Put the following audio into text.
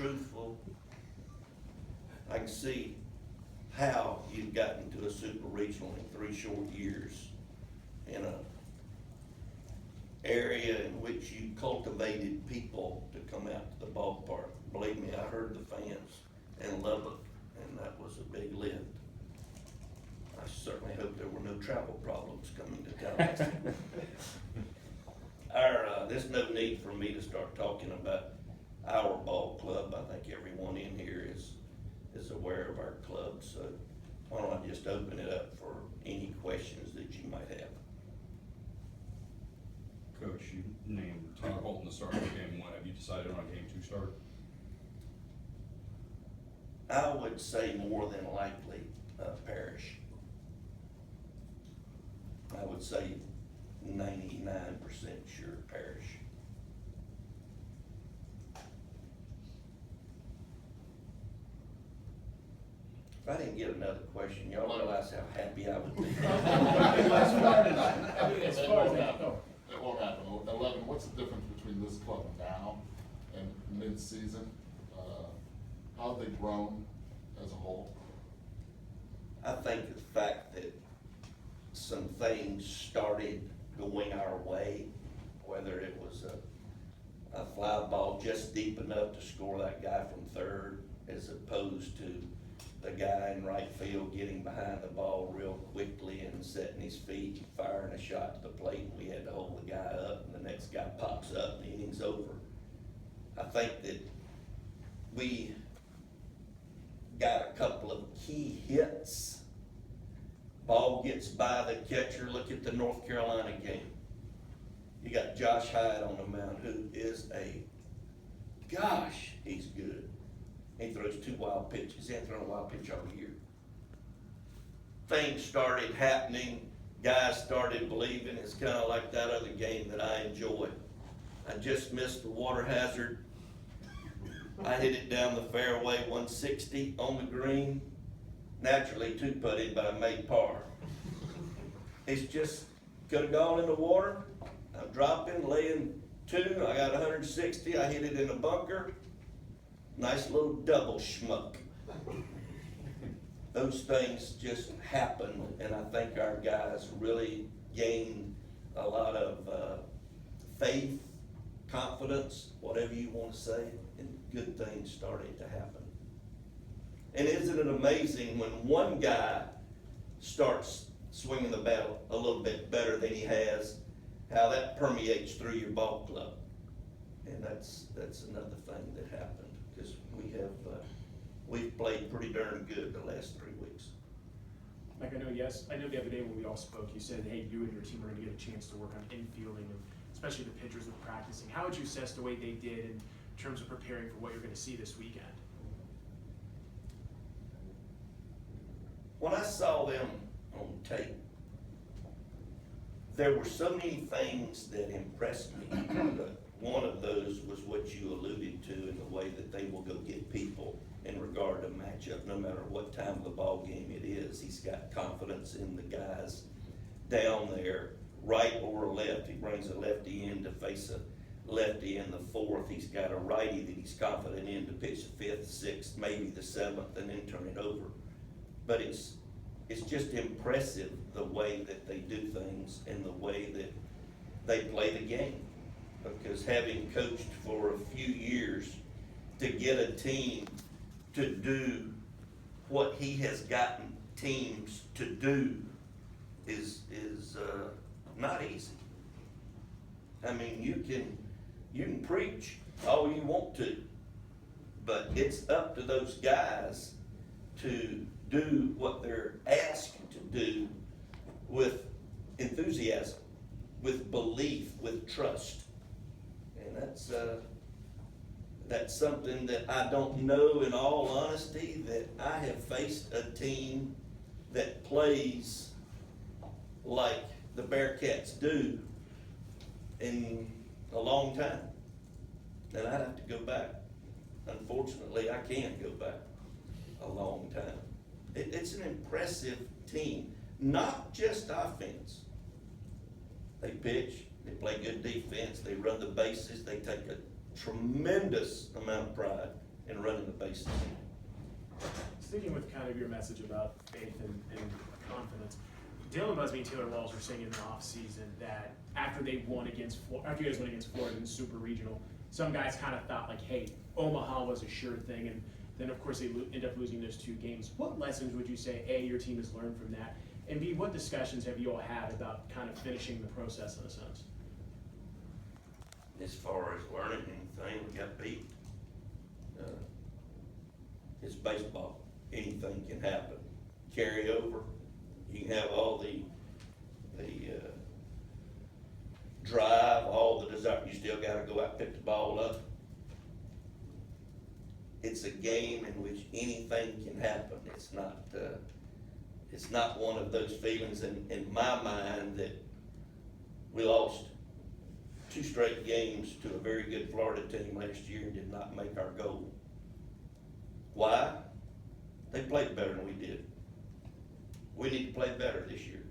truthful, I can see how you've gotten to a super regional in 3 short years in a area in which you cultivated people to come out to the ballpark. Believe me, I heard the fans in Lubbock, and that was a big lift. I certainly hope there were no travel problems coming to Tallahassee. There's no need for me to start talking about our ball club. I think everyone in here is aware of our club, so why don't I just open it up for any questions that you might have. Coach, you named Tanner Holton the starter of game 1. Have you decided on a game 2 start? I would say more than likely Parrish. I would say 99% sure Parrish. If I didn't get another question, y'all realize how happy I would be. It won't happen. 11, what's the difference between this club now and mid-season? How have they grown as a whole? I think the fact that some things started going our way, whether it was a fly ball just deep enough to score that guy from third, as opposed to the guy in right field getting behind the ball real quickly and setting his feet and firing a shot to the plate, and we had to hold the guy up, and the next guy pops up and the inning's over. I think that we got a couple of key hits. Ball gets by the catcher. Look at the North Carolina game. You got Josh Hyde on the mound, who is he's good. He throws 2 wild pitches. He hasn't thrown a wild pitch all year. Things started happening. Guys started believing. It's kind of like that other game that I enjoy. I just missed the water hazard. I hit it down the fairway, 160 on the green. Naturally 2-putted, but I made par. It's just could have gone in the water. I'm dropping, laying 2. I got 160. I hit it in a bunker. Nice little double schmuck. Those things just happen, and I think our guys really gained a lot of faith, confidence, whatever you want to say, and good things started to happen. And isn't it amazing when one guy starts swinging the bat a little bit better than he has, how that permeates through your ball club? And that's another thing that happened, because we've played pretty darn good the last 3 weeks. Mike, I know the other day when we all spoke, you said, hey, you and your team are going to get a chance to work on infielding, and especially the pitchers with practicing. How would you assess the way they did in terms of preparing for what you're going to see this weekend? When I saw them on tape, there were so many things that impressed me, but one of those was what you alluded to in the way that they will go get people in regard to matchup, no matter what time of the ball game it is. He's got confidence in the guys down there, right or left. He brings a lefty in to face a lefty in the 4th. He's got a righty that he's confident in to pitch the 5th, 6th, maybe the 7th, and then turn it over. But it's just impressive the way that they do things and the way that they play the game. Because having coached for a few years, to get a team to do what he has gotten teams to do is not easy. I mean, you can preach all you want to, but it's up to those guys to do what they're asked to do with enthusiasm, with belief, with trust. And that's something that I don't know, in all honesty, that I have faced a team that plays like the Bearcats do in a long time. And I'd have to go back. Unfortunately, I can't go back a long time. It's an impressive team, not just offense. They pitch, they play good defense, they run the bases, they take a tremendous amount of pride and running the bases. Sticking with kind of your message about faith and confidence, Dylan Busby and Taylor Walls were saying in the offseason that after you guys won against Florida in the Super Regional, some guys kind of thought like, hey, Omaha was a sure thing, and then of course they end up losing those 2 games. What lessons would you say, A, your team has learned from that, and B, what discussions have you all had about kind of finishing the process in a sense? As far as learning anything, we got beat. It's baseball. Anything can happen. Carry over. You can have all the drive, all the desire. You still got to go out and pick the ball up. It's a game in which anything can happen. It's not one of those feelings in my mind that we lost 2 straight games to a very good Florida team last year and did not make our goal. Why? They played better than we did. We need to play better this year.